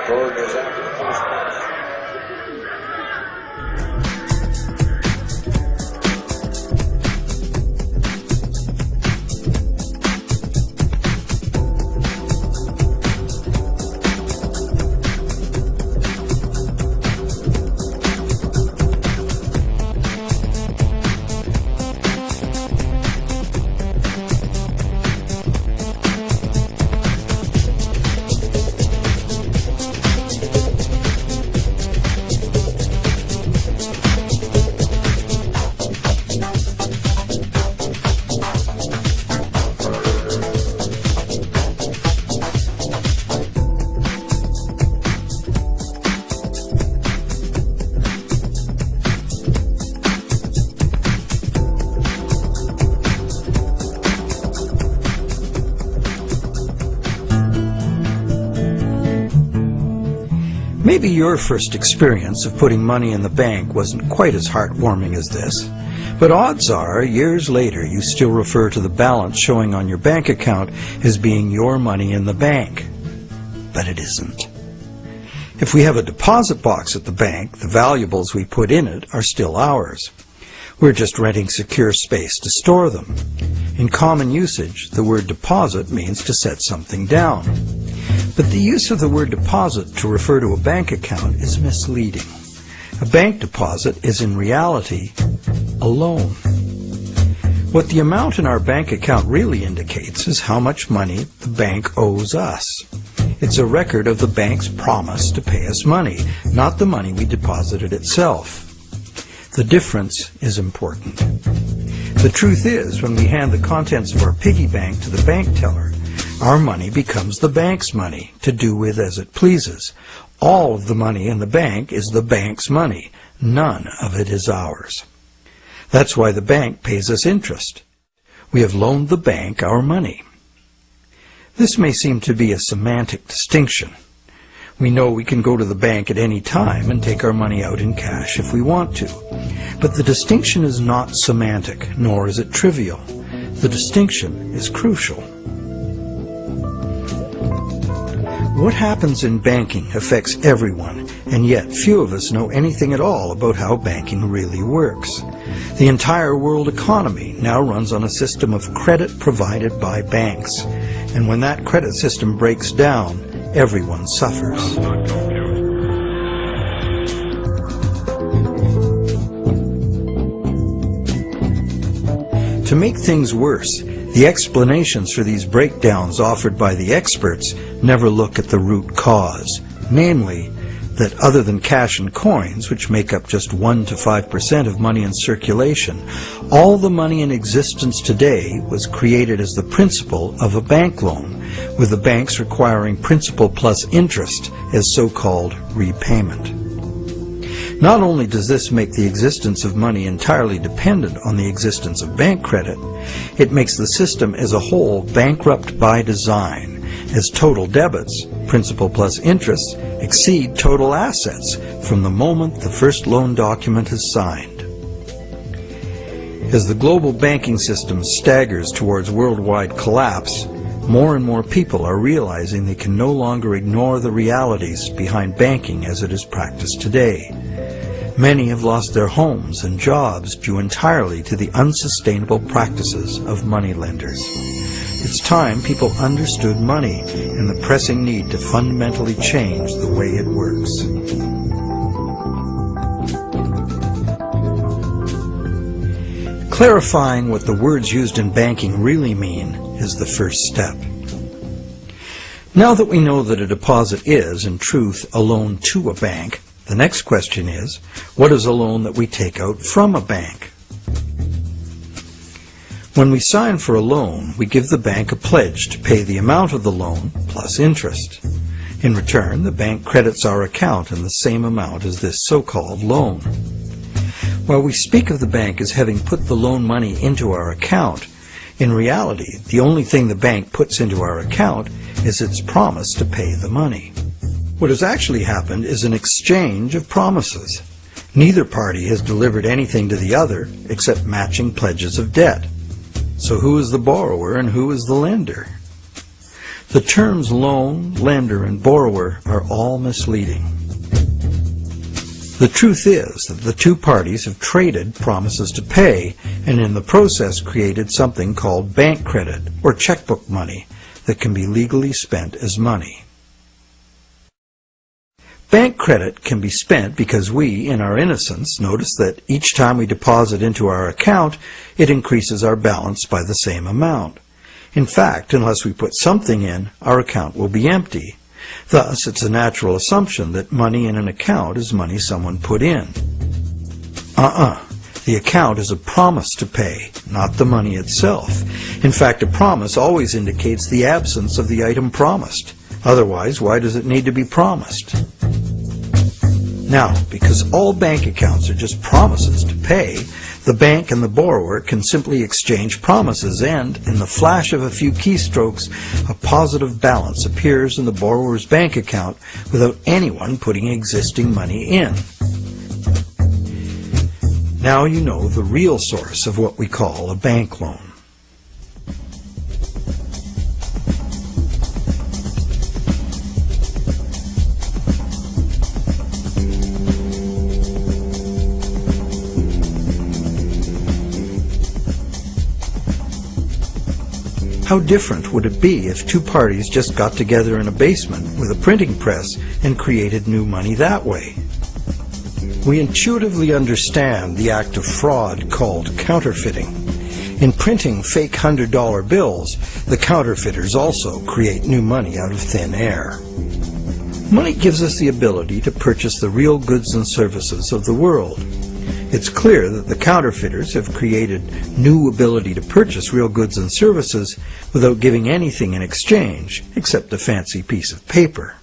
por les applications. Maybe your first experience of putting money in the bank wasn't quite as heartwarming as this, but odds are, years later, you still refer to the balance showing on your bank account as being your money in the bank. But it isn't. If we have a deposit box at the bank, the valuables we put in it are still ours. We're just renting secure space to store them. In common usage, the word deposit means to set something down. But the use of the word deposit to refer to a bank account is misleading. A bank deposit is in reality a loan. What the amount in our bank account really indicates is how much money the bank owes us. It's a record of the bank's promise to pay us money, not the money we deposited itself. The difference is important. The truth is, when we hand the contents of our piggy bank to the bank teller, our money becomes the bank's money to do with as it pleases. All of the money in the bank is the bank's money. None of it is ours. That's why the bank pays us interest. We have loaned the bank our money. This may seem to be a semantic distinction. We know we can go to the bank at any time and take our money out in cash if we want to. But the distinction is not semantic, nor is it trivial. The distinction is crucial. What happens in banking affects everyone, and yet few of us know anything at all about how banking really works. The entire world economy now runs on a system of credit provided by banks, and when that credit system breaks down, everyone suffers. To make things worse, the explanations for these breakdowns offered by the experts never look at the root cause, namely, that other than cash and coins, which make up just 1 to 5% of money in circulation, all the money in existence today was created as the principal of a bank loan, with the banks requiring principal plus interest as so-called repayment. Not only does this make the existence of money entirely dependent on the existence of bank credit, it makes the system as a whole bankrupt by design, as total debits, principal plus interest, exceed total assets from the moment the first loan document is signed. As the global banking system staggers towards worldwide collapse, more and more people are realizing they can no longer ignore the realities behind banking as it is practiced today. Many have lost their homes and jobs due entirely to the unsustainable practices of moneylenders. It's time people understood money and the pressing need to fundamentally change the way it works. Clarifying what the words used in banking really mean is the first step. Now that we know that a deposit is, in truth, a loan to a bank, the next question is, what is a loan that we take out from a bank? When we sign for a loan, we give the bank a pledge to pay the amount of the loan plus interest. In return, the bank credits our account in the same amount as this so-called loan. While we speak of the bank as having put the loan money into our account, in reality, the only thing the bank puts into our account is its promise to pay the money. What has actually happened is an exchange of promises. Neither party has delivered anything to the other except matching pledges of debt. So who is the borrower and who is the lender? The terms loan, lender, and borrower are all misleading. The truth is that the two parties have traded promises to pay and in the process created something called bank credit or checkbook money that can be legally spent as money. Bank credit can be spent because we, in our innocence, notice that each time we deposit into our account, it increases our balance by the same amount. In fact, unless we put something in, our account will be empty. Thus, it's a natural assumption that money in an account is money someone put in. The account is a promise to pay, not the money itself. In fact, a promise always indicates the absence of the item promised. Otherwise, why does it need to be promised? Now, because all bank accounts are just promises to pay, the bank and the borrower can simply exchange promises and, in the flash of a few keystrokes, a positive balance appears in the borrower's bank account without anyone putting existing money in. Now you know the real source of what we call a bank loan. How different would it be if two parties just got together in a basement with a printing press and created new money that way? We intuitively understand the act of fraud called counterfeiting. In printing fake $100 bills, the counterfeiters also create new money out of thin air. Money gives us the ability to purchase the real goods and services of the world. It's clear that the counterfeiters have created new ability to purchase real goods and services without giving anything in exchange except a fancy piece of paper.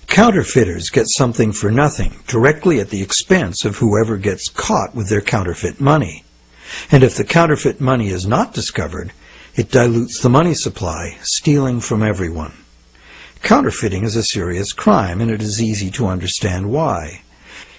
Counterfeiters get something for nothing directly at the expense of whoever gets caught with their counterfeit money. And if the counterfeit money is not discovered, it dilutes the money supply, stealing from everyone. Counterfeiting is a serious crime, and it is easy to understand why.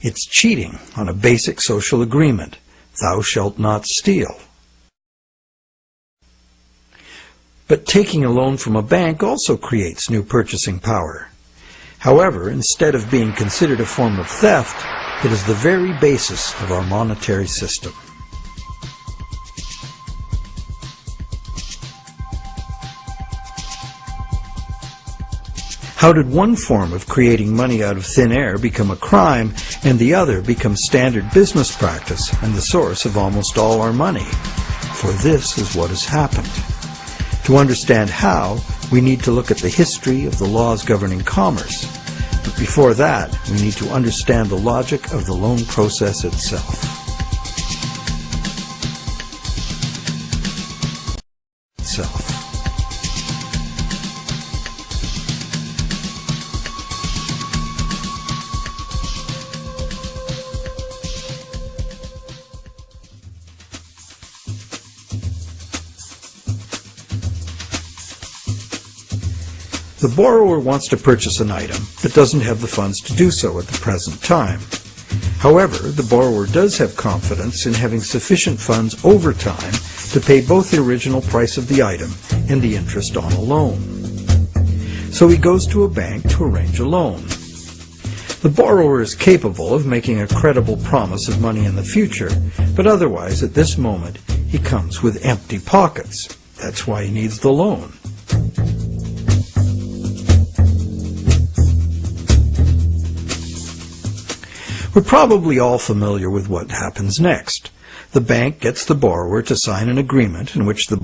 It's cheating on a basic social agreement, thou shalt not steal. But taking a loan from a bank also creates new purchasing power. However, instead of being considered a form of theft, it is the very basis of our monetary system. How did one form of creating money out of thin air become a crime and the other become standard business practice and the source of almost all our money? For this is what has happened. To understand how, we need to look at the history of the laws governing commerce. But before that, we need to understand the logic of the loan process itself. The borrower wants to purchase an item, but doesn't have the funds to do so at the present time. However, the borrower does have confidence in having sufficient funds over time to pay both the original price of the item and the interest on a loan. So he goes to a bank to arrange a loan. The borrower is capable of making a credible promise of money in the future, but otherwise at this moment he comes with empty pockets. That's why he needs the loan. We're probably all familiar with what happens next. The bank gets the borrower to sign an agreement in which the